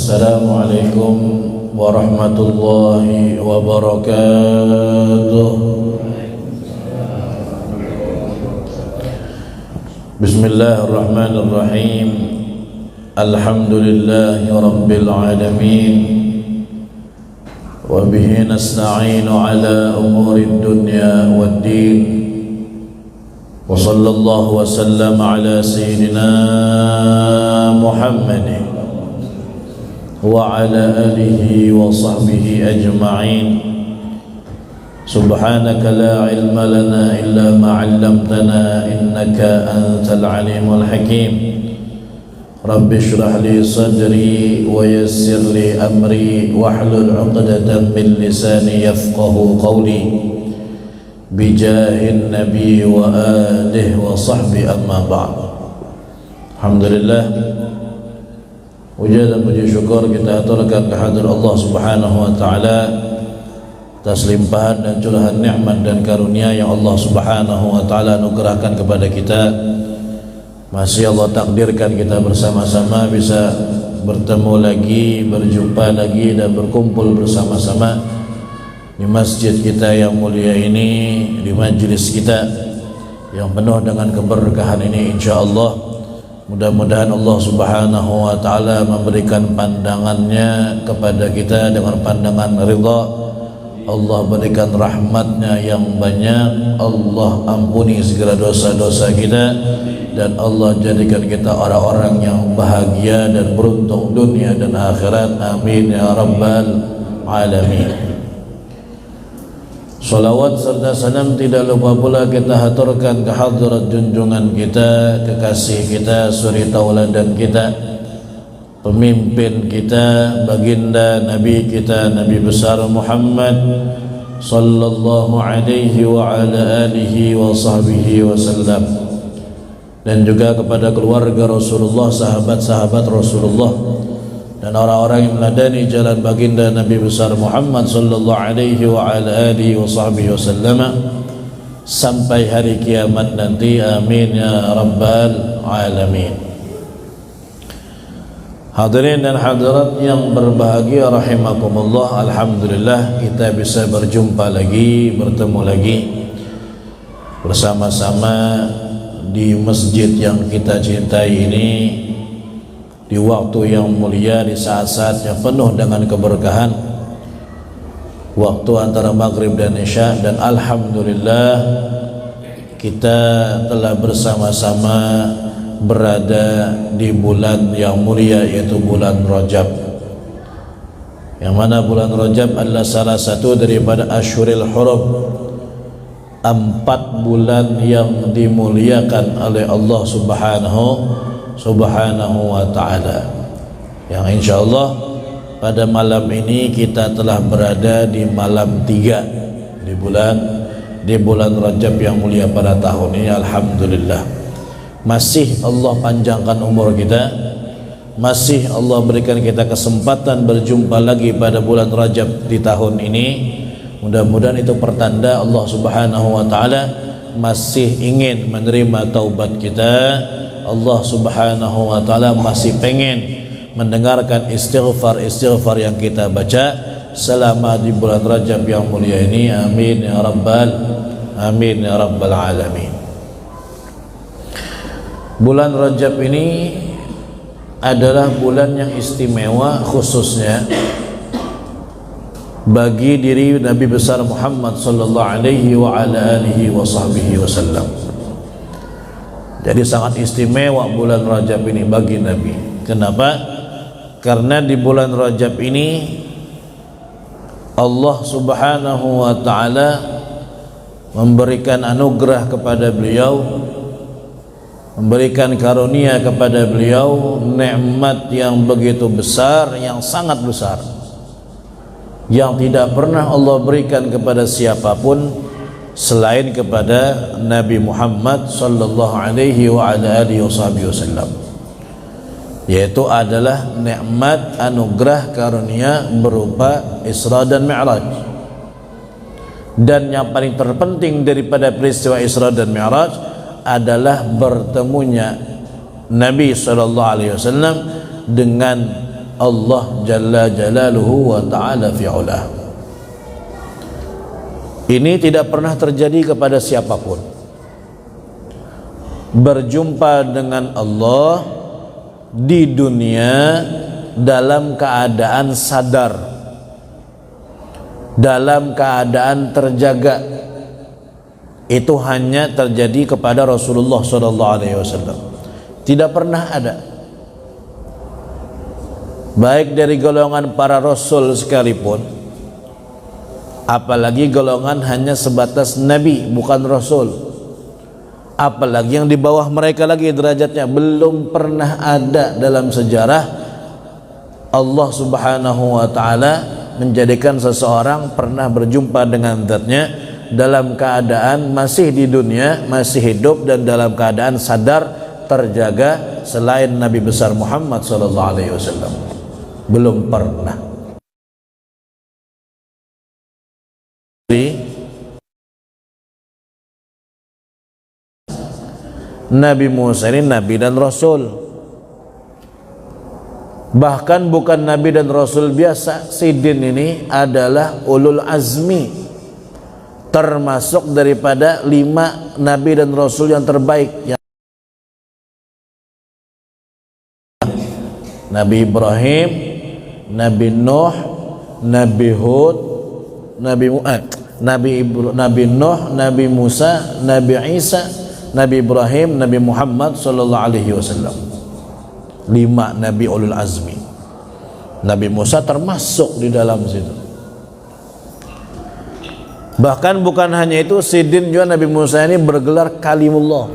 Assalamualaikum warahmatullahi wabarakatuh. Bismillahirrahmanirrahim. Alhamdulillahi rabbil alamin. Wa bihi nasta'inu ala umurid dunya waddin. Wa sallallahu wa sallam ala sayyidina Muhammadin wa ala alihi wa sahbihi ajma'in. Subhanaka la ilma lana illa ma 'allamtana innaka antal alimul hakim. Rabbi shrah li sadri wa yassir li amri wahlul 'uqdatam min lisani yafqahu qawli bijahin nabi wa alihi wa sahbihi amma ba'd. Alhamdulillah, puja dan puji syukur kita aturkan kehadirat Allah Subhanahu wa taala atas limpahan dan curahan nikmat dan karunia yang Allah Subhanahu wa taala anugerahkan kepada kita. Masih Allah takdirkan kita bersama-sama bisa bertemu lagi, berjumpa lagi dan berkumpul bersama-sama di masjid kita yang mulia ini, di majlis kita yang penuh dengan keberkahan ini, insyaallah. Mudah-mudahan Allah Subhanahu wa taala memberikan pandangannya kepada kita dengan pandangan ridha. Allah berikan rahmatnya yang banyak. Allah ampuni segala dosa-dosa kita, dan Allah jadikan kita orang-orang yang bahagia dan beruntung dunia dan akhirat. Amin ya rabbal alamin. Salawat serta salam tidak lupa pula kita haturkan ke hadirat junjungan kita, kekasih kita, suri tauladan kita, pemimpin kita, baginda Nabi kita, Nabi besar Muhammad sallallahu alaihi wa ala alihi wa sahbihi wasallam, dan juga kepada keluarga Rasulullah, sahabat-sahabat Rasulullah, dan orang-orang yang meladani jalan baginda Nabi besar Muhammad sallallahu alaihi wa ala alihi wa sahbihi wasallam sampai hari kiamat nanti. Amin ya rabbal alamin. Hadirin dan hadirat yang berbahagia rahimakumullah, alhamdulillah kita bisa berjumpa lagi, bertemu lagi bersama-sama di masjid yang kita cintai ini, di waktu yang mulia, di saat-saat yang penuh dengan keberkahan, waktu antara maghrib dan isya. Dan alhamdulillah kita telah bersama-sama berada di bulan yang mulia, yaitu bulan Rajab, yang mana bulan Rajab adalah salah satu daripada Ashhurul Hurum, 4 bulan yang dimuliakan oleh Allah Subhanahu wa ta'ala, yang insyaallah pada malam ini kita telah berada di malam 3 di bulan Rajab yang mulia pada tahun ini. Alhamdulillah, masih Allah panjangkan umur kita, masih Allah berikan kita kesempatan berjumpa lagi pada bulan Rajab di tahun ini. Mudah-mudahan itu pertanda Allah Subhanahu wa ta'ala masih ingin menerima taubat kita. Allah Subhanahu wa ta'ala masih pengen mendengarkan istighfar yang kita baca selama di bulan Rajab yang mulia ini. Amin ya rabbal alamin. Bulan Rajab ini adalah bulan yang istimewa, khususnya bagi diri Nabi besar Muhammad sallallahu alaihi wa ala alihi wa sahbihi wasallam. Jadi sangat istimewa bulan Rajab ini bagi Nabi. Kenapa? Karena di bulan Rajab ini Allah Subhanahu wa ta'ala memberikan anugerah kepada beliau, memberikan karunia kepada beliau, nikmat yang begitu besar, yang sangat besar, yang tidak pernah Allah berikan kepada siapapun selain kepada Nabi Muhammad sallallahu alaihi wa ala alihi wasallam, yaitu adalah nikmat anugerah karunia berupa Isra dan Mi'raj. Dan yang paling terpenting daripada peristiwa Isra dan Mi'raj adalah bertemunya Nabi sallallahu alaihi wasallam dengan Allah Jalla Jalaluhu wa Ta'ala fi'ulah. Ini tidak pernah terjadi kepada siapapun. Berjumpa dengan Allah di dunia dalam keadaan sadar, dalam keadaan terjaga, itu hanya terjadi kepada Rasulullah SAW. Tidak pernah ada, baik dari golongan para rasul sekalipun, apalagi golongan hanya sebatas nabi bukan rasul, apalagi yang di bawah mereka lagi derajatnya, belum pernah ada dalam sejarah Allah Subhanahu wa Ta'ala menjadikan seseorang pernah berjumpa dengan zatnya dalam keadaan masih di dunia, masih hidup dan dalam keadaan sadar, terjaga, selain Nabi besar Muhammad SAW. Belum pernah. Nabi Musa ini Nabi dan Rasul. Bahkan bukan Nabi dan Rasul biasa. Sidin ini adalah ulul azmi, termasuk daripada 5 Nabi dan Rasul yang terbaik. Nabi Ibrahim, Nabi Nuh, Nabi Hud, Nabi Nuh, Nabi Musa, Nabi Isa, Nabi Ibrahim, Nabi Muhammad sallallahu alaihi wasallam. 5 Nabi ulul azmi. Nabi Musa termasuk di dalam situ. Bahkan bukan hanya itu, Sidin juga Nabi Musa ini bergelar kalimullah,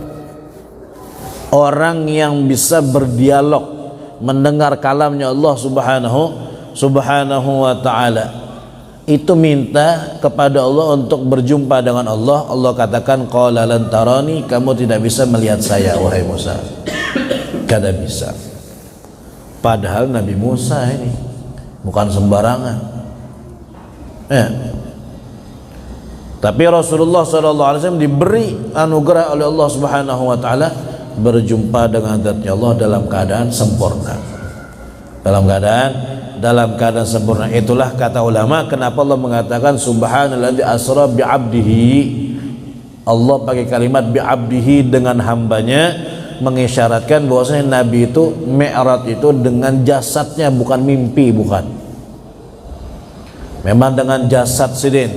orang yang bisa berdialog, mendengar kalamnya Allah Subhanahu wa Ta'ala. Itu minta kepada Allah untuk berjumpa dengan Allah. Allah katakan, qala lan tarani, kamu tidak bisa melihat saya wahai Musa. Kada bisa. Padahal Nabi Musa ini bukan sembarangan. Tapi Rasulullah SAW diberi anugerah oleh Allah Subhanahu wa Ta'ala berjumpa dengan zatnya Allah dalam keadaan sempurna. Dalam keadaan sempurna. Itulah kata ulama kenapa Allah mengatakan subhanalladzi asra bi'abdihi. Allah pakai kalimat bi'abdihi, dengan hambanya, mengisyaratkan bahwasanya Nabi itu mi'raj itu dengan jasadnya, bukan mimpi, bukan. Memang dengan jasad Sidin,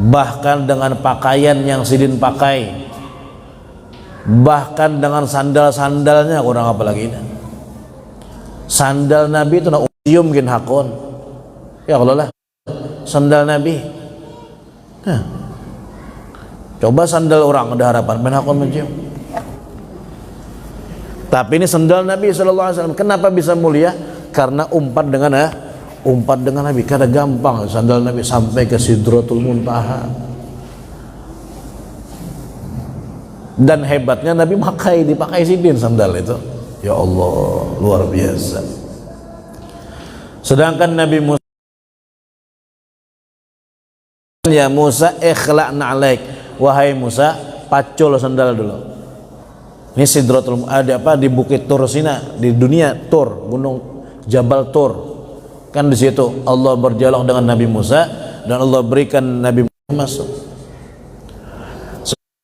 bahkan dengan pakaian yang Sidin pakai, bahkan dengan sandal-sandalnya, kurang apa lagi ini. Sandal Nabi itu nak usium gin hakon. Ya Allah lah, sandal Nabi. Coba sandal orang ada harapan main hakon mencium. Tapi ini sandal Nabi SAW. Kenapa bisa mulia? Karena umpat dengan Nabi. Karena gampang sandal Nabi sampai ke Sidratul Muntaha. Dan hebatnya Nabi dipakai Sidin sandal itu. Ya Allah, luar biasa. Sedangkan Nabi Musa, ya Musa ikhla'na alaik, wahai Musa, pacul sandal dulu. Ini Sidratul di Bukit Tur Sina, di dunia Tur, gunung Jabal Tur. Kan di situ Allah berdialog dengan Nabi Musa dan Allah berikan Nabi Muhammad masuk.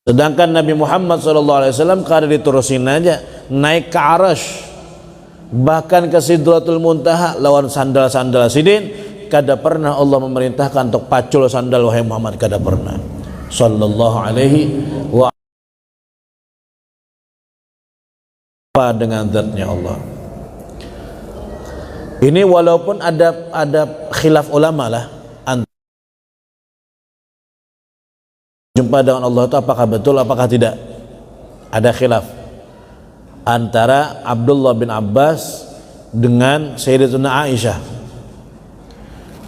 Sedangkan Nabi Muhammad SAW kada di Tur Sina aja, naik ke Arash, bahkan ke Sidratul Muntaha lawan sandal-sandal Sidin. Kada pernah Allah memerintahkan untuk pacul sandal wahai Muhammad, kada pernah. Sallallahu alaihi wa dengan zatnya Allah. Ini walaupun ada khilaf ulama lah, jumpa dengan Allah itu apakah betul apakah tidak, ada khilaf antara Abdullah bin Abbas dengan Sayyidatuna Aisyah.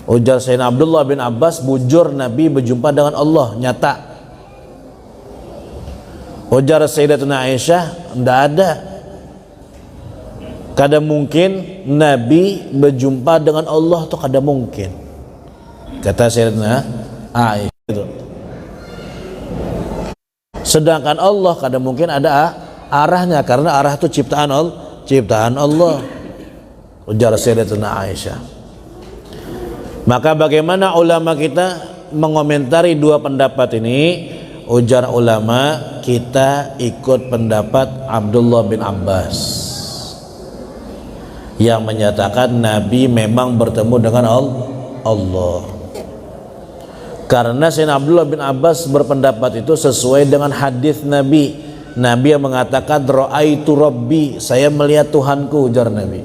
Ujar Sayyidina Abdullah bin Abbas, bujur Nabi berjumpa dengan Allah nyata. Ujar Sayyidatuna Aisyah, tidak ada, kada mungkin Nabi berjumpa dengan Allah itu, kada mungkin, kata Sayyidatuna Aisyah itu. Sedangkan Allah kada mungkin ada arahnya, karena arah itu ciptaan Allah. ujar Sayyidatuna Aisyah. Maka bagaimana ulama kita mengomentari dua pendapat ini? Ujar ulama, kita ikut pendapat Abdullah bin Abbas yang menyatakan Nabi memang bertemu dengan Allah. Karena Sayyidina Abdullah bin Abbas berpendapat itu sesuai dengan hadis Nabi. Nabi yang mengatakan ra'aitu rabbi, saya melihat Tuhanku, ujar Nabi.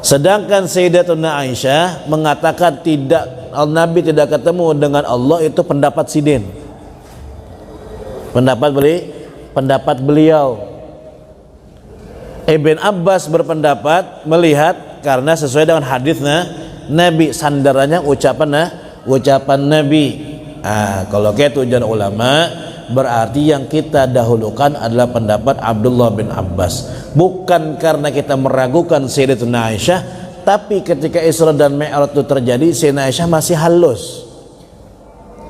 Sedangkan Sayyidatuna Aisyah mengatakan Nabi tidak ketemu dengan Allah, itu pendapat Sidin. Pendapat beliau. Ibn Abbas berpendapat melihat karena sesuai dengan hadisnya Nabi, sandarannya ucapan Nabi. Kalau gitu ujar ulama, berarti yang kita dahulukan adalah pendapat Abdullah bin Abbas. Bukan karena kita meragukan Sayyidatuna Aisyah, tapi ketika Isra dan Mi'raj itu terjadi, Sayyidatuna Aisyah masih halus,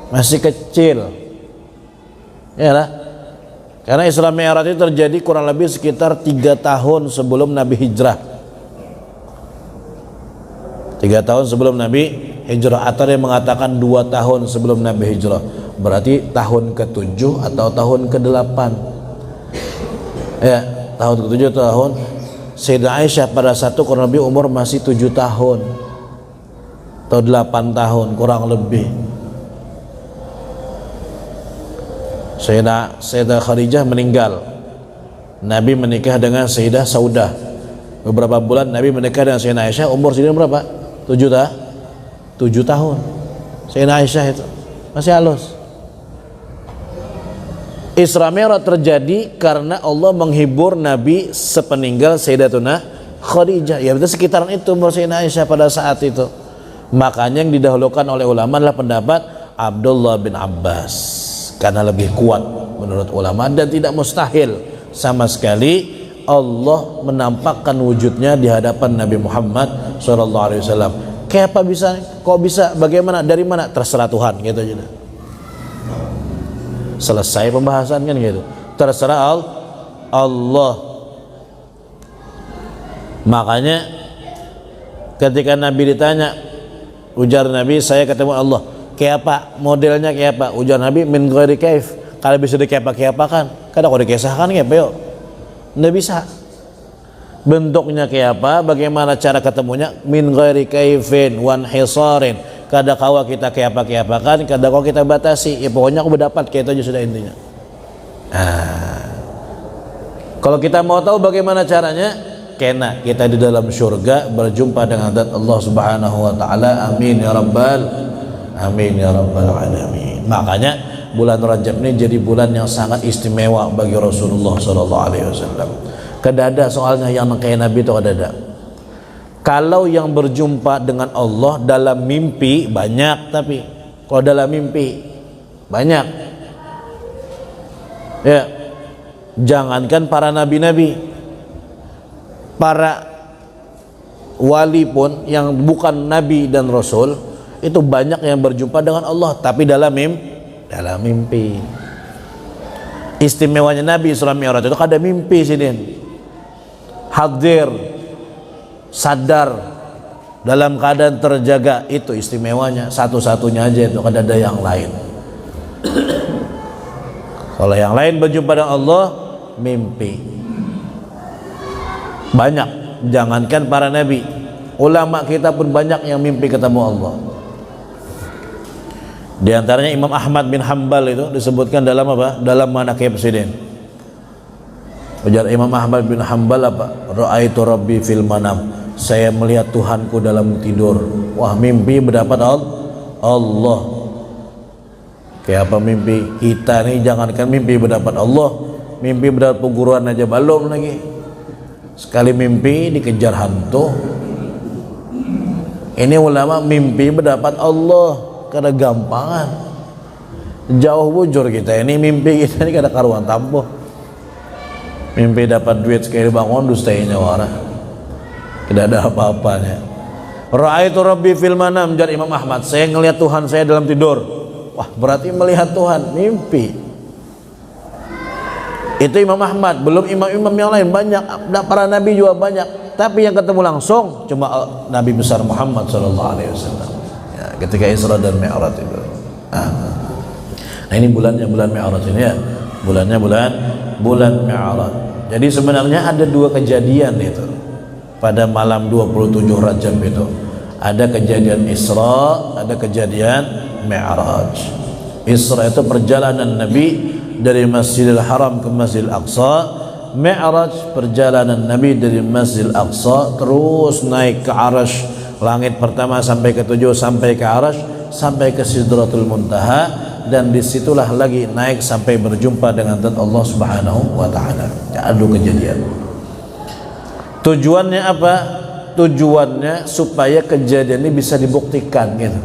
masih kecil, ya lah. Karena Isra Mi'raj itu terjadi kurang lebih sekitar 3 tahun sebelum Nabi hijrah. 3 tahun sebelum Nabi hijrah, atau yang mengatakan 2 tahun sebelum Nabi hijrah. Berarti tahun ke-7 atau tahun ke-8. Ya, tahun ke-7 tahun. Sayyidah Aisyah pada saat itu kurang lebih umur masih 7 tahun atau 8 tahun kurang lebih. Sayyidah Khadijah meninggal. Nabi menikah dengan Sayyidah Saudah. Beberapa bulan Nabi menikah dengan Sayyidah Aisyah, umur sedang berapa? 7 tahun. Sayyidah Aisyah itu masih halus. Isra Mi'raj terjadi karena Allah menghibur Nabi sepeninggal Sayyidatuna Khadijah. Ya betul, sekitaran itu umur Sayyidah Aisyah pada saat itu. Makanya yang didahulukan oleh ulama adalah pendapat Abdullah bin Abbas karena lebih kuat menurut ulama, dan tidak mustahil sama sekali Allah menampakkan wujudnya di hadapan Nabi Muhammad SAW. Kayak apa bisa? Kok bisa? Bagaimana? Dari mana? Terserah Tuhan, gitu aja. Selesai pembahasan kan gitu. Terserah Allah. Makanya ketika Nabi ditanya, ujar Nabi, saya ketemu Allah. Kayak apa? Modelnya kayak apa? Ujar Nabi, min ghairi kaif. Kalau bisa dikepa-kepakan, kadang kalau dikesahkan kayak apa yuk? Nggak bisa. Bentuknya kayak apa? Bagaimana cara ketemunya? Min ghairi kaifin wan hisarin. Kadang kawa kita kayak apa-kepakan, kadang kawa kita batasi. Ya pokoknya aku berdapat, kayak itu aja sudah intinya. Kalau kita mau tahu bagaimana caranya, kena kita di dalam surga berjumpa dengan zat Allah Subhanahu wa taala. Amin ya rabbal alamin. Makanya bulan Rajab ini jadi bulan yang sangat istimewa bagi Rasulullah sallallahu alaihi wasallam. Kedada soalnya yang kayak Nabi itu ada. Kalau yang berjumpa dengan Allah dalam mimpi banyak, tapi kalau dalam mimpi banyak. Ya, jangankan para nabi-nabi, para wali pun yang bukan nabi dan rasul itu banyak yang berjumpa dengan Allah, tapi dalam mimpi. Istimewanya Nabi Isra Mi'raj itu ada mimpi sini. Hadir, sadar, dalam keadaan terjaga, itu istimewanya. Satu-satunya aja itu, kada ada yang lain. Kalau yang lain berjumpa dengan Allah mimpi banyak, jangankan para nabi, ulama kita pun banyak yang mimpi ketemu Allah. Di antaranya Imam Ahmad bin Hanbal itu disebutkan dalam apa? Dalam manaqib Sidin. Ujar Imam Ahmad bin Hanbal apa? Ra'aitu rabbi fil manam. Saya melihat Tuhanku dalam tidur. Wah, mimpi mendapat Allah. Kayak apa mimpi? Kita nih jangankan mimpi mendapat Allah, mimpi mendapat perguruan aja belum lagi. Sekali mimpi dikejar hantu. Ini ulama mimpi mendapat Allah. Kada gampangan, jauh bujur kita ini. Mimpi kita ini kada karuan tampuh. Mimpi dapat duit sekali bangun dustainya wara, tidak ada apa-apanya. Ra'aitu rabbi fil manam, jar Imam Ahmad, saya ngelihat Tuhan saya dalam tidur. Wah, berarti melihat Tuhan mimpi. Itu Imam Ahmad, belum imam-imam yang lain banyak, para nabi juga banyak, tapi yang ketemu langsung cuma Nabi besar Muhammad sallallahu alaihi wasallam. Ya, ketika Isra dan Mi'raj itu. Nah, ini bulan Mi'raj ini ya. Bulannya bulan Mi'raj. Jadi sebenarnya ada dua kejadian itu. Pada malam 27 Rajab itu. Ada kejadian Isra, ada kejadian Mi'raj. Isra itu perjalanan Nabi dari Masjidil Haram ke Masjidil Aqsa. Mi'raj perjalanan Nabi dari Masjidil Aqsa terus naik ke Arasy, langit pertama sampai ke 7, sampai ke Arasy, sampai ke Sidratul Muntaha, dan disitulah lagi naik sampai berjumpa dengan Zat Allah Subhanahu wa Ta'ala. Ya, ada kejadian. Tujuannya apa? Tujuannya supaya kejadian ini bisa dibuktikan gitu.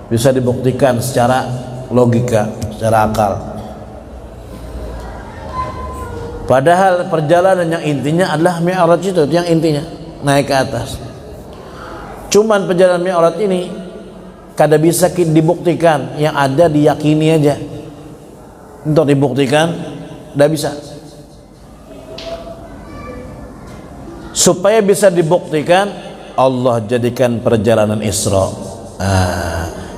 Bisa dibuktikan secara logika, secara akal. Padahal perjalanan yang intinya adalah Mi'raj itu, yang intinya naik ke atas. Cuman perjalanan Mi'raj ini kada bisa dibuktikan, yang ada diyakini aja. Untuk dibuktikan tidak bisa. Supaya bisa dibuktikan, Allah jadikan perjalanan Isra.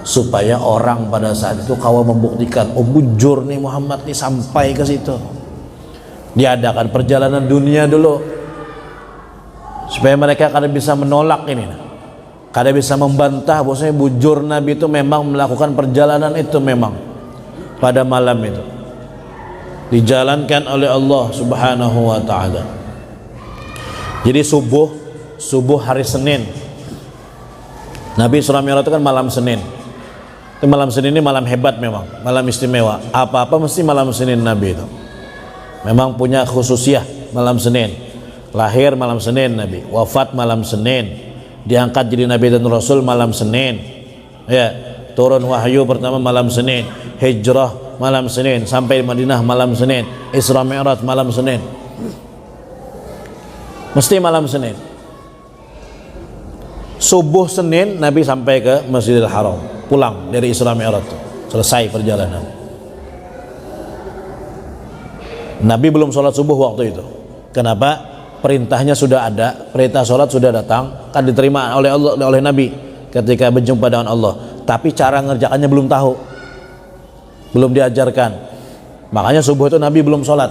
Supaya orang pada saat itu kawal membuktikan, oh bujur nih Muhammad nih sampai ke situ. Diadakan perjalanan dunia dulu supaya mereka kada bisa menolak ini, kada bisa membantah bahwasanya bujur Nabi itu memang melakukan perjalanan itu memang pada malam itu dijalankan oleh Allah Subhanahu wa Ta'ala. Jadi subuh hari Senin, Nabi Isra Mi'raj itu kan malam Senin. Itu malam Senin ini malam hebat memang, malam istimewa. Apa-apa mesti malam Senin Nabi itu. Memang punya khususiyah malam Senin. Lahir malam Senin Nabi, wafat malam Senin, diangkat jadi Nabi dan Rasul malam Senin. Ya, turun wahyu pertama malam Senin, hijrah malam Senin, sampai Madinah malam Senin, Isra Mi'raj malam Senin. Mesti malam Senin. Subuh Senin Nabi sampai ke Masjidil Haram, pulang dari Isra Mi'raj, selesai perjalanan. Nabi belum sholat subuh waktu itu. Kenapa? Perintahnya sudah ada, perintah sholat sudah datang, kan diterima oleh Nabi ketika berjumpa dengan Allah. Tapi cara ngerjakannya belum tahu, belum diajarkan. Makanya subuh itu Nabi belum sholat.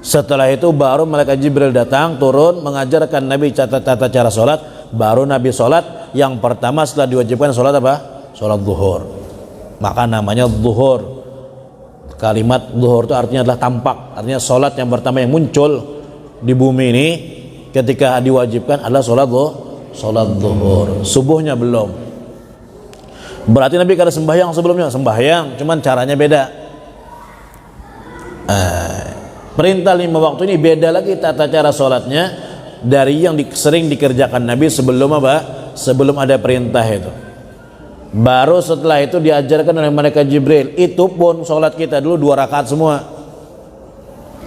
Setelah itu baru malaikat Jibril datang, turun, mengajarkan Nabi tata cara sholat. Baru Nabi sholat. Yang pertama setelah diwajibkan sholat apa? Sholat zuhur. Maka namanya zuhur. Kalimat zuhur itu artinya adalah tampak, artinya sholat yang pertama yang muncul di bumi ini ketika diwajibkan adalah sholat zuhur. Subuhnya belum. Berarti Nabi kada sembahyang sebelumnya, sembahyang, cuman caranya beda. Perintah 5 waktu ini beda lagi tata cara sholatnya dari yang sering dikerjakan Nabi sebelum apa? Sebelum ada perintah itu. Baru setelah itu diajarkan oleh malaikat Jibril. Itu pun sholat kita dulu 2 rakaat semua.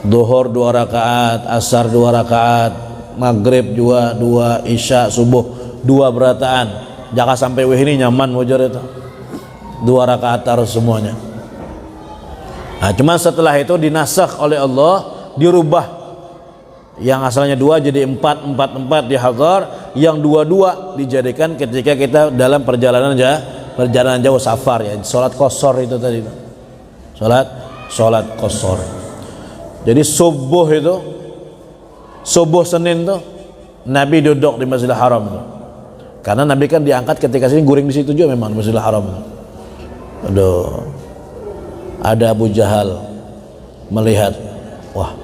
Duhur 2 rakaat, asar 2 rakaat, maghrib juga 2, isya, subuh 2 berataan. Jangan sampai ini nyaman wajar itu. 2 rakaat harus semuanya. Nah, cuma setelah itu dinasakh oleh Allah, dirubah. Yang asalnya 2 jadi 4 dihadhar, yang 2 dijadikan ketika kita dalam perjalanan jauh safar ya, salat qashar itu tadi. Salat qashar. Jadi subuh Senin tuh Nabi duduk di Masjidil Haram tuh. Karena Nabi kan diangkat ketika sini guring di situ juga memang di Masjidil Haram tuh. Aduh. Ada Abu Jahal melihat, wah,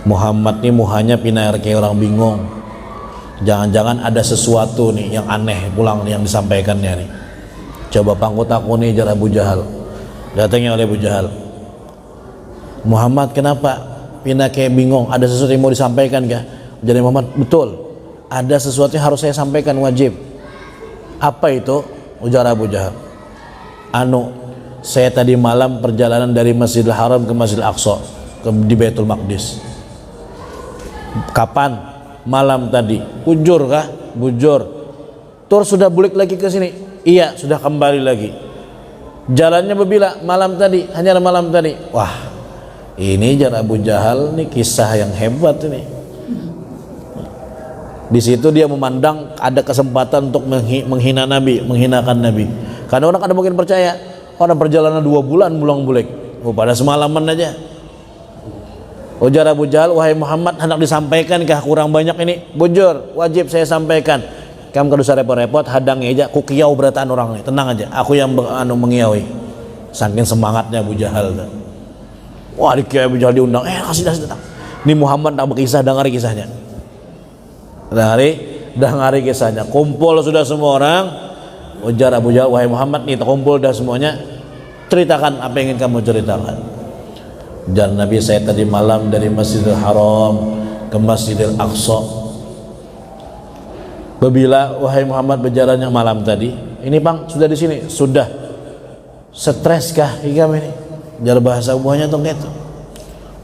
Muhammad nih muhanya pinar kayak orang bingung. Jangan-jangan ada sesuatu nih yang aneh pulang yang disampaikannya nih. Coba pangkut aku nih, jar Abu Jahal. Datangnya oleh Abu Jahal. Muhammad kenapa pindah kayak bingung? Ada sesuatu yang mau disampaikan kah? Jadi Muhammad, betul. Ada sesuatu yang harus saya sampaikan, wajib. Apa itu? Ujar Abu Jahal. Saya tadi malam perjalanan dari Masjidil Haram ke Masjidil Aqsa, di Baitul Maqdis. Kapan? Malam tadi. Bujur kah? Bujur. Terus sudah balik lagi ke sini? Iya, sudah kembali lagi. Jalannya berbila malam tadi, hanya malam tadi. Wah, Ini jar Abu Jahal nih kisah yang hebat ini. Di situ dia memandang ada kesempatan untuk menghina Nabi, menghinakan Nabi. Karena orang ada mungkin percaya, orang perjalanan 2 bulan bulang-bulik, pada semalaman aja. Ujar Abu Jahal, wahai Muhammad, hendak disampaikankah kurang banyak ini? Bujur, wajib saya sampaikan. Kamu kada usah repot-repot, hadang aja, ku kiau berataan orang ini, tenang aja, aku yang mengiaui. Saking semangatnya Abu Jahal. Wah, di Abu Jahal diundang, kasih datang. Ini Muhammad tak berkisah, dengar kisahnya. Dengar kisahnya. Kumpul sudah semua orang. Ujar Abu Jahal, wahai Muhammad, nih kumpul dah semuanya. Ceritakan apa yang ingin kamu ceritakan. Ujar Nabi, saya tadi malam dari Masjidil Haram ke Masjidil Aqsa. Bila wahai Muhammad berjalannya malam tadi, ini bang sudah di sini, sudah. Stres kah kamu ini? Jar bahasa umumnya tuh gitu.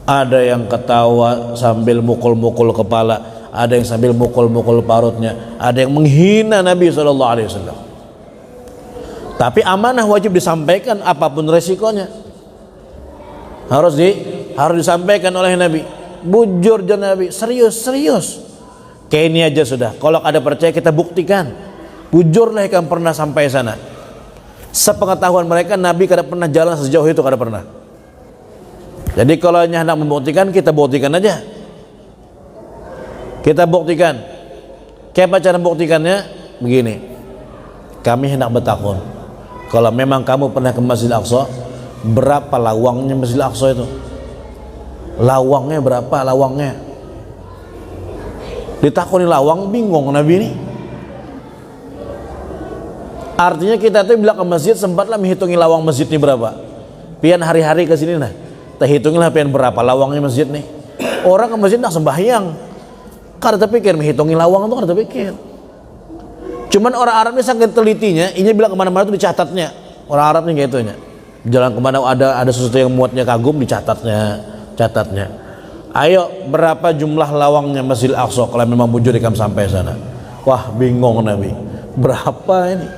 Ada yang ketawa sambil mukul-mukul kepala, ada yang sambil mukul-mukul parutnya, ada yang menghina Nabi SAW. Tapi amanah wajib disampaikan apapun resikonya. Harus disampaikan oleh Nabi. Bujur jan Nabi, serius. Kayak ini aja sudah. Kalau ada percaya kita buktikan. Bujurlah yang pernah sampai sana. Sepengetahuan mereka Nabi kada pernah jalan sejauh itu, kada pernah. Jadi kalau hanya hendak membuktikan, kita buktikan aja. Kita buktikan. Kayak cara membuktikannya? Begini. Kami hendak bertakun. Kalau memang kamu pernah ke Masjid Aqsa, berapa lawangnya Masjid Aqsa itu? Lawangnya berapa lawangnya? Ditakuni lawang, bingung Nabi ini. Artinya kita tuh bila ke masjid sempatlah menghitungi lawang masjid ini berapa. Pian hari-hari ke sini nah. Kita hitungilah pian berapa lawangnya masjid nih. Orang ke masjid nak sembahyang. Kada terpikir menghitungi lawang itu, kada terpikir. Cuman orang Arab ini sangat telitinya, ini bilang kemana-mana itu dicatatnya. Orang Arab ini kayak itunya. Jalan kemana ada sesuatu yang muatnya kagum, catatnya. Ayo berapa jumlah lawangnya Masjid Aqsa kalau memang bujur ikam sampai sana. Wah bingung Nabi. Berapa ini?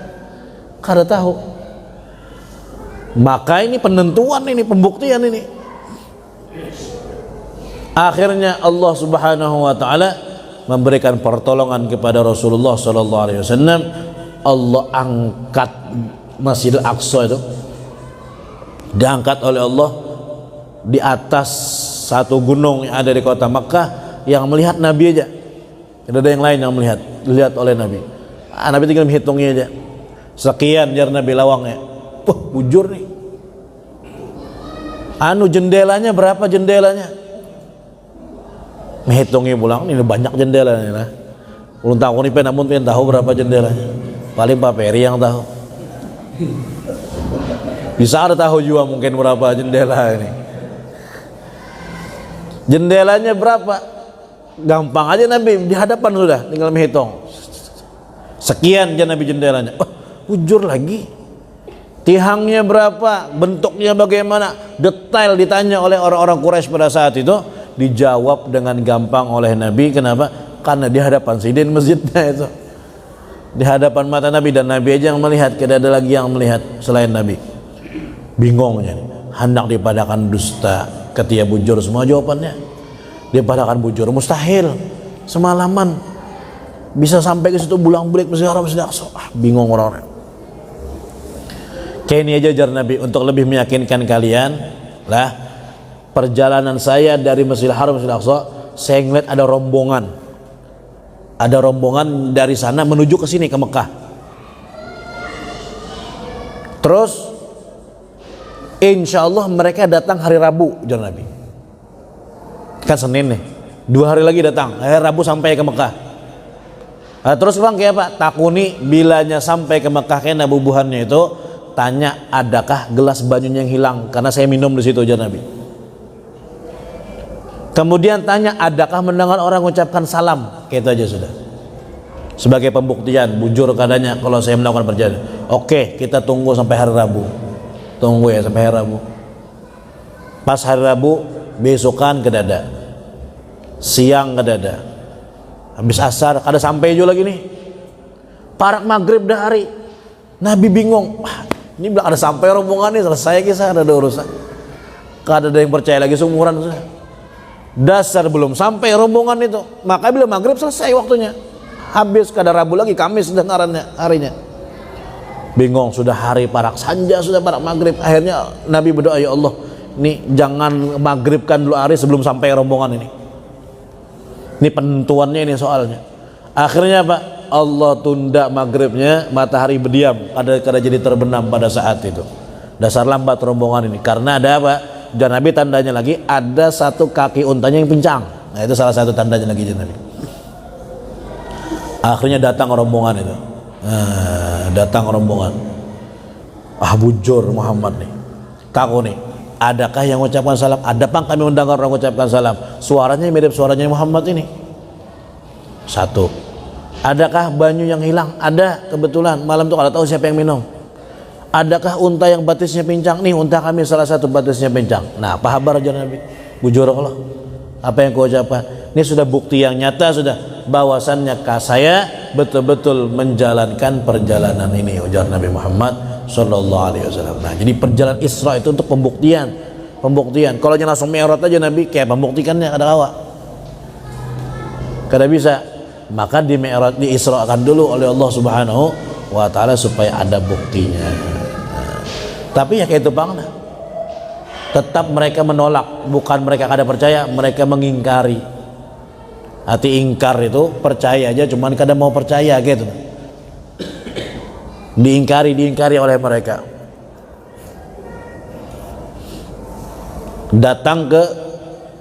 Kada tahu. Maka ini penentuan ini, pembuktian ini. Akhirnya Allah Subhanahu wa taala memberikan pertolongan kepada Rasulullah sallallahu alaihi wasallam. Allah angkat Masjidil Aqsa itu, diangkat oleh Allah di atas satu gunung yang ada di kota Makkah, yang melihat Nabi aja. Tidak ada yang lain yang dilihat oleh Nabi. Nabi tinggal menghitungnya aja. Sekian jar Nabi lawangnya. Wah, bujur nih. Jendelanya berapa jendelanya? Menghitungi pulang, ini banyak jendelanya nah. Ulun tahu nih namun pengen tahu berapa jendelanya. Paling Pak Peri yang tahu. Bisa ada tahu juga mungkin berapa jendela ini. Jendelanya berapa? Gampang aja Nabi di hadapan sudah, tinggal menghitung. Sekian aja Nabi jendelanya. Bujur lagi. Tihangnya berapa? Bentuknya bagaimana? Detail ditanya oleh orang-orang Quraisy pada saat itu, dijawab dengan gampang oleh Nabi. Kenapa? Karena di hadapan sidin masjidnya itu, di hadapan mata Nabi, dan Nabi aja yang melihat, tidak ada lagi yang melihat selain Nabi. Bingungnya, hendak dipadakan dusta ketika bujur semua jawabannya. Dipadakan bujur mustahil, semalaman bisa sampai ke situ bulang-balik Masjidil Haram Masjidil Aqsa. Bingung orang-orang. Kayak ini aja jar Nabi, untuk lebih meyakinkan kalian lah, perjalanan saya dari Masjidil Haram Masjidil Aqsa, saya ngeliat ada rombongan dari sana menuju ke sini, ke Mekah. Terus insya Allah mereka datang hari Rabu jar Nabi. Kan Senin nih, 2 hari lagi datang, hari Rabu sampai ke Mekah. Terus bang kayak apa? Takuni bilanya sampai ke Mekah, kayak nabubuhannya itu tanya, adakah gelas banyunya yang hilang karena saya minum di situ jar Nabi. Kemudian tanya, adakah mendengar orang mengucapkan salam? Kayak itu aja sudah. Sebagai pembuktian, bujur kadanya kalau saya melakukan perjalanan. Oke, kita tunggu sampai hari Rabu. Tunggu ya sampai hari Rabu. Pas hari Rabu, besokan kedada, siang kedada, habis asar kada sampai juga lagi nih. Parak maghrib dah hari. Nabi bingung. Wah, ini belum ada sampai rombongan nih, selesai kisah, ada urusan. kada ada yang percaya lagi, seumuran sudah. Dasar belum sampai rombongan itu, maka bila maghrib selesai waktunya, habis, kada Rabu lagi, Kamis dengarannya harinya. Bingung, sudah hari parak sanja, sudah parak maghrib. Akhirnya Nabi berdoa, ya Allah, nih jangan maghribkan dulu hari sebelum sampai rombongan ini. Ini penentuannya ini soalnya. Akhirnya Pak, Allah tunda maghribnya, matahari berdiam, kada jadi terbenam pada saat itu. Dasar lambat rombongan ini, karena ada apa? Dan Nabi tandanya lagi, ada satu kaki untanya yang pincang. Nah itu salah satu tandanya lagi Nabi. Akhirnya datang rombongan itu. Datang rombongan. Bujur Muhammad nih. Kaku nih. Adakah yang mengucapkan salam? Ada pang kami mendengar orang mengucapkan salam. Suaranya mirip suaranya Muhammad ini. Satu. Adakah banyu yang hilang? Ada, kebetulan malam itu kalau tahu siapa yang minum. Adakah unta yang batisnya pincang? Nih unta kami salah satu batisnya pincang. Nah, apa kabar aja Nabi? Bujur Allah. Apa yang kau ucapkan? Ini sudah bukti yang nyata sudah bahwasannya saya betul-betul menjalankan perjalanan ini, ujar Nabi Muhammad sallallahu alaihi wasallam. Nah, jadi perjalanan Isra itu untuk pembuktian. Kalau langsung Mi'raj aja Nabi kayak membuktikannya kada kawa. Kada bisa. Maka di Mi'raj, di Isra'kan dulu oleh Allah Subhanahu wa taala supaya ada buktinya. Tapi ya kayak itu bang, tetap mereka menolak, bukan mereka kada percaya, mereka mengingkari. Hati ingkar itu percaya aja, cuman kada mau percaya gitu. Diingkari oleh mereka. Datang ke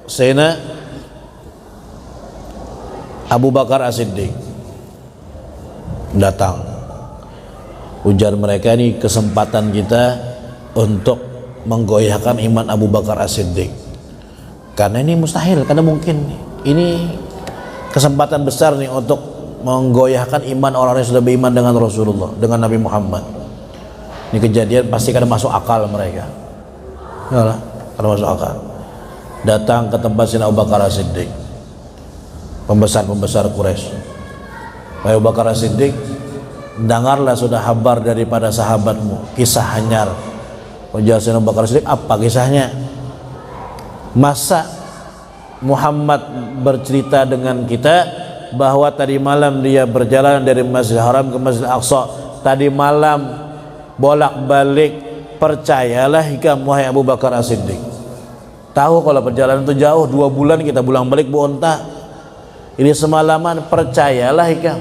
Sayyidina Abu Bakar As-Siddiq. Datang. Ujar mereka, ini kesempatan kita untuk menggoyahkan iman Abu Bakar As-Siddiq. Karena ini mustahil, karena mungkin ini kesempatan besar nih untuk menggoyahkan iman orang yang sudah beriman dengan Rasulullah, dengan Nabi Muhammad. Ini kejadian pasti kada masuk akal mereka. Yalah, kada masuk akal. Datang ke tempat Sayyidina Abu Bakar As-Siddiq, pembesar-pembesar Quraisy. Abu Bakar As-Siddiq, dengarlah sudah kabar daripada sahabatmu, kisah hanyar. Ujar Sayyidina Abu Bakar As-Siddiq, apa kisahnya? Masa Muhammad bercerita dengan kita bahwa tadi malam dia berjalan dari Masjidil Haram ke Masjidil Aqsa, tadi malam bolak-balik, percayalah hikam wahai Abu Bakar As-Siddiq. Tahu kalau perjalanan itu jauh, 2 bulan kita bulang-balik bu onta. Ini semalaman, percayalah hikam.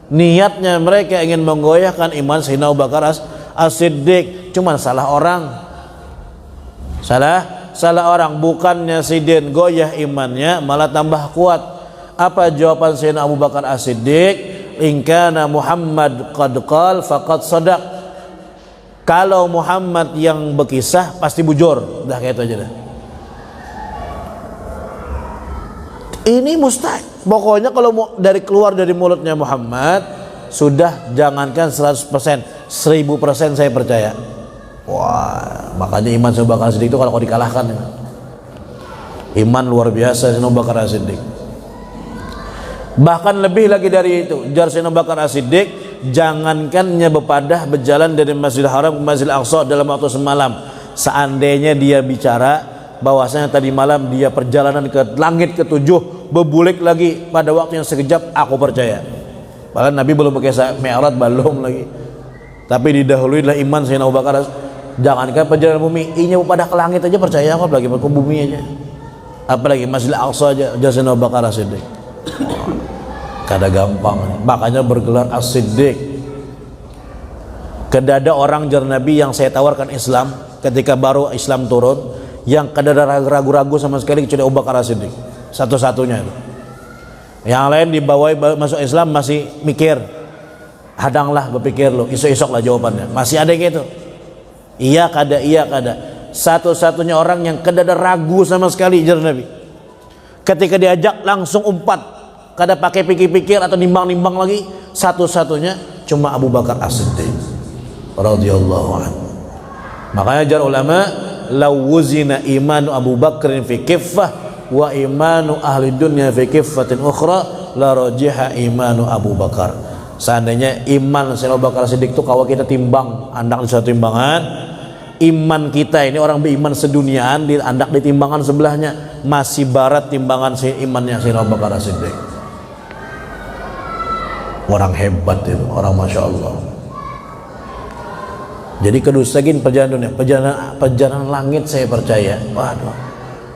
Niatnya mereka ingin menggoyahkan iman Sayyidina Abu Bakar As-Siddiq, cuman salah orang. Salah orang, bukannya sidin goyah imannya malah tambah kuat. Apa jawaban Sayyidina Abu Bakar As-Siddiq? In kana Muhammad qad qal faqad sadaq. Kalau Muhammad yang berkisah pasti bujur. Dah kayak itu aja dah. Ini mustahil. Pokoknya kalau dari keluar dari mulutnya Muhammad, sudah jangankan 100%, 1000% saya percaya. Wah, makanya iman Sayyidina Abu Bakar As-Siddiq itu kalau kau dikalahkan, iman luar biasa Sayyidina Abu Bakar As-Siddiq. Bahkan lebih lagi dari itu, jar Sayyidina Abu Bakar As-Siddiq, jangankannya berpadah berjalan dari Masjidil Haram ke Masjidil Aqsa dalam waktu semalam, seandainya dia bicara bahwasanya tadi malam dia perjalanan ke langit ke-7, berbulik lagi pada waktu yang sekejap, aku percaya. Padahal Nabi belum pakai Mi'raj, belum lagi. Tapi didahuluilah iman Sayyidina Abu Bakar. Jangankan perjalanan bumi, inya pada ke langit aja percaya, apa lagi ke bumi aja, apalagi Masjidil Aqsa aja, Sayyidina Abu Bakar As-Siddiq. Kada gampang, makanya bergelar As-Siddiq. Kada ada orang jar Nabi yang saya tawarkan Islam ketika baru Islam turun yang kada ada ragu-ragu sama sekali kecuali Abu Bakar As-Siddiq, satu-satunya itu. Yang lain dibawa masuk Islam masih mikir, hadanglah berpikir lo, isok-isok lah jawabannya, masih ada gitu. Iya kada. Satu-satunya orang yang kada ada ragu sama sekali jar Nabi. Ketika diajak langsung umpat, kada pakai pikir-pikir atau nimbang-nimbang lagi. Satu-satunya cuma Abu Bakar As-Siddiq radhiyallahu anhu. Makanya jar ulama, law wuzina imanu Abu Bakrin fi kiffah wa imanu ahli dunya fi kiffatin ukhra la rajiha imanu Abu Bakar. Seandainya iman Sayyidina Abu Bakar Siddiq itu kalau kita timbang, andang di satu timbangan, iman kita ini orang beriman seduniaan diandak di timbangan sebelahnya masih barat timbangan imannya Sayyidina Abu Bakar As-Siddiq. Orang hebat itu, orang Masya Allah. Jadi kedustagin perjalanan dunia, perjalanan langit saya percaya. Waduh,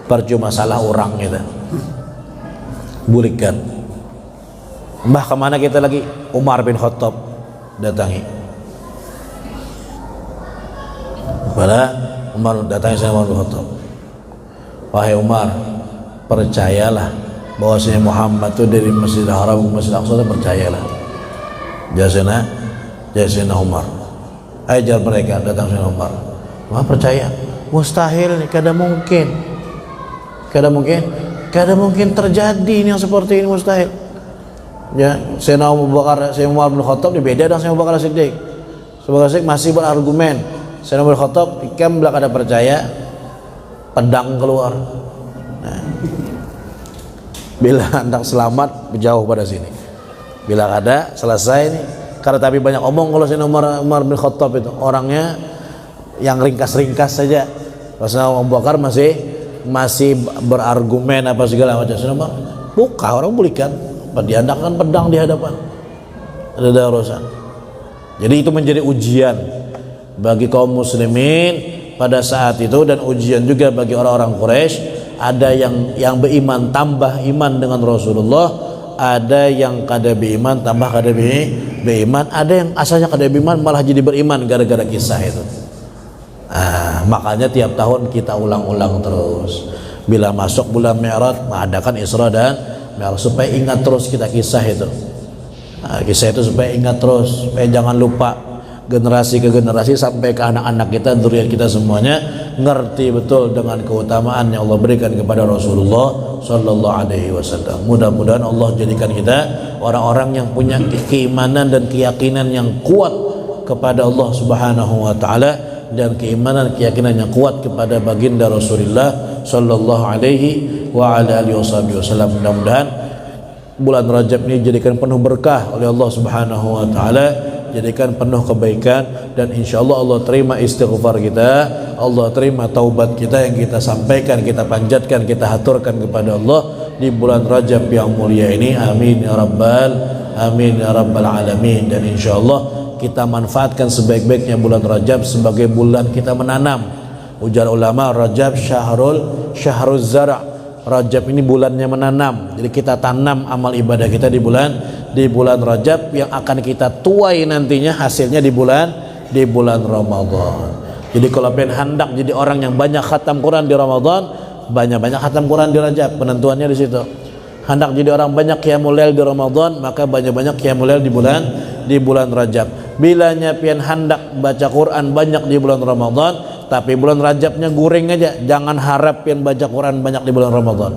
percuma salah orang kita. Burikan. Mbah kemana kita lagi? Umar bin Khattab datangi. Pada Umar datangi sama Umar bin Khattab. Wahai Umar, percayalah bahwasanya Muhammad itu dari Masjidil Haram ke Masjidil Aqsa, percayalah. Jasina Umar. Ajar mereka datang sama Umar. Wah percaya? Mustahil nih, kada mungkin terjadi ini yang seperti ini, mustahil. Ya, Sayyidina Abu Bakar, Sayyidina Umar bin Khattab ini beda dengan Sayyidina Abu Bakar Siddiq. Sebagai Siddiq masih berargumen. Sayyidina Umar bin Khattab ikam belak ada percaya, pedang keluar. Nah, bila hendak selamat jauh pada sini. Bila ada selesai nih. Karena tapi banyak omong kalau Sayyidina Umar bin Khattab itu orangnya yang ringkas-ringkas saja. Rasulullah Abu Bakar masih berargumen apa segala macam. Sayyidina Umar buka orang bulikan, diandakkan pedang di hadapan. Ada urusan. Jadi itu menjadi ujian bagi kaum muslimin pada saat itu dan ujian juga bagi orang-orang Quraisy. Ada yang beriman tambah iman dengan Rasulullah. Ada yang kada beriman tambah kada beriman, ada yang asalnya kada beriman malah jadi beriman gara-gara kisah itu. Makanya tiap tahun kita ulang-ulang terus. Bila masuk bulan Mi'raj mengadakan Isra dan Mi'raj supaya ingat terus kita kisah itu. Kisah itu supaya ingat terus, supaya jangan lupa. Generasi ke generasi sampai ke anak-anak kita, dzurriyyat kita semuanya ngerti betul dengan keutamaan yang Allah berikan kepada Rasulullah sallallahu alaihi wasallam. Mudah-mudahan Allah jadikan kita orang-orang yang punya keimanan dan keyakinan yang kuat kepada Allah Subhanahu wa taala dan keimanan keyakinan yang kuat kepada baginda Rasulullah sallallahu alaihi wa ala alihi wasallam. Mudah-mudahan bulan Rajab ini jadikan penuh berkah oleh Allah Subhanahu wa taala, jadikan penuh kebaikan, dan insyaallah Allah terima istighfar kita, Allah terima taubat kita yang kita sampaikan, kita panjatkan, kita haturkan kepada Allah di bulan Rajab yang mulia ini. Amin ya rabbal alamin. Dan insyaallah kita manfaatkan sebaik-baiknya bulan Rajab sebagai bulan kita menanam. Ujar ulama, Rajab syahruz zara'. Rajab ini bulannya menanam. Jadi kita tanam amal ibadah kita di bulan Rajab yang akan kita tuai nantinya hasilnya di bulan Ramadan. Jadi kalau pengen hendak jadi orang yang banyak khatam Quran di Ramadan, banyak-banyak khatam Quran di Rajab. Penentuannya di situ. Hendak jadi orang banyak qiyamul lail di Ramadan, maka banyak-banyak qiyamul lail di bulan Rajab. Bilanya pengen hendak baca Quran banyak di bulan Ramadan, tapi bulan Rajabnya goreng aja. Jangan harap pengen baca Quran banyak di bulan Ramadan.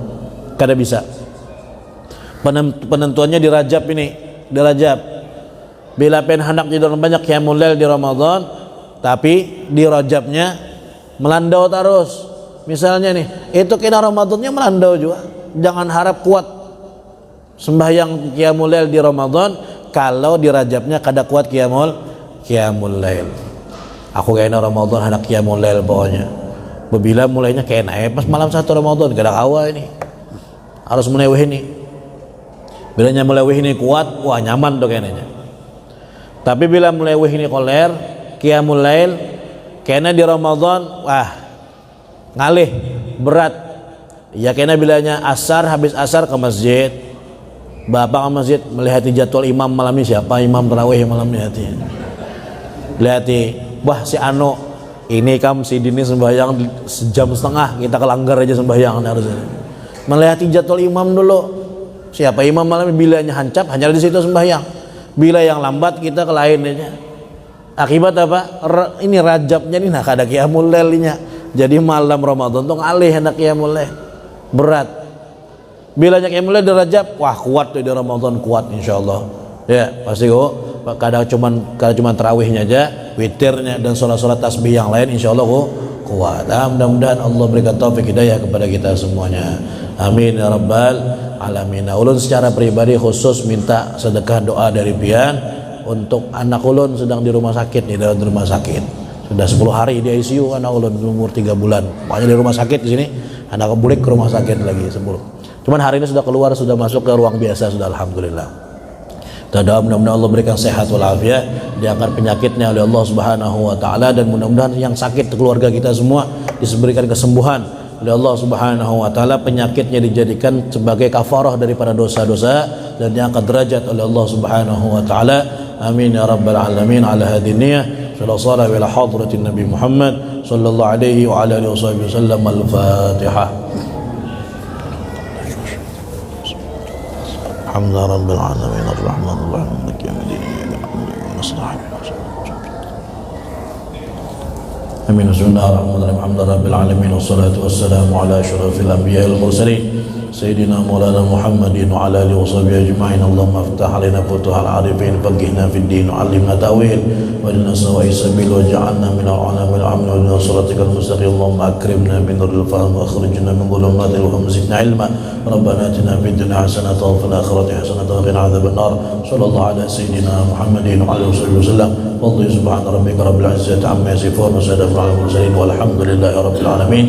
Kada bisa. Penentuannya di Rajab ini, di Rajab. Bila pengen hendak jadi orang banyak qiyamul lail di Ramadan, tapi di Rajabnya melandau terus. Misalnya nih, itu kena Ramadannya melandau juga. Jangan harap kuat sembahyang qiyamul lail di Ramadan kalau di Rajabnya kada kuat qiyamul lail. Aku kena Ramadan hendak qiyamul lail pokoknya. Bila mulainya kena pas malam 1 Ramadan kada kawa ini. Harus menewih ini. Bilanya melewih ini kuat, wah nyaman tuh kayaknya. Tapi bila melewih ini koler, qiyamul lail kena di Ramadan, wah ngalih, berat. Ya kena bilanya asar, habis asar ke masjid. Bapak ke masjid melihat jadwal imam malam ini, siapa imam tarawih malam ini, lihati, wah si Ano ini si Dini sembahyang sejam setengah, kita kelanggar aja sembahyang harusnya. Melihat jadwal imam dulu, siapa imam malam ini, bilanya hancap hanya di situ sembahyang. Bila yang lambat kita ke lain aja. Akibat apa? Ini Rajabnya ini nak ada qiyamul lailnya. Jadi malam Ramadan tuh ngalih hendak qiyamul lail. Berat. Bilanya qiyamul lail di Rajab, wah kuat tuh di Ramadan, kuat insyaallah. Ya, pasti kok. Kadang cuman tarawihnya aja, witirnya dan salat-salat tasbih yang lain insyaallah kok kuat. Mudah-mudahan Allah berikan taufik hidayah kepada kita semuanya. Amin ya rabbal alamin. Ulun secara pribadi khusus minta sedekah doa dari pian untuk anak ulun sedang di rumah sakit, di dalam rumah sakit. Sudah 10 hari di ICU anak ulun umur 3 bulan. Makanya di rumah sakit di sini, anak bulik ke rumah sakit lagi 10. Cuman hari ini sudah keluar, sudah masuk ke ruang biasa, sudah alhamdulillah. Kita doa mudah-mudahan Allah berikan sehat walafiat, diangkat penyakitnya oleh Allah Subhanahu wa taala, dan mudah-mudahan yang sakit keluarga kita semua diberikan kesembuhan oleh Allah Subhanahu wa taala, penyakitnya dijadikan sebagai kafarah daripada dosa-dosa dan diangkat derajat oleh Allah Subhanahu wa taala. Amin ya rabbal alamin. Ala hadhihi niyyah sallallahu ila hadratin Nabi Muhammad sallallahu alaihi wa ala alihi wasallam. Al-Fatihah. Alhamdulillah rabbil alamin arrahmanir rahim maliki yaumiddin iyyaka na'budu wa iyyaka nasta'in. Amin. Bismillahirrahmanirrahim. Alhamdulillah rabbil alamin wassalatu wassalamu ala asyrafil anbiya'i wal mursalin Sayyidina Maulana Muhammadin wa ala alihi wa sahbihi ajma'in. Allahumma aftah alaina futuhal arifin, faqihna fid din, 'allimna ta'wil, wa lana sawa'i sabil, wa ja'alna min al-'ulama al-'amil, wa lana siratikal mustaqim. Allahumma akrimna bin nuril fahm wa akhrijna min dhulumatil wahm, zidna ilma. Rabbana atina fid dunya hasanatan wa fil akhirati hasanatan wa qina adzaban nar. Sallallahu ala sayyidina Muhammadin wa ala alihi wasallam. Wallahu subhana rabbika rabbil izzati amma yasifun wa salamun alal mursalin walhamdulillahi rabbil alamin.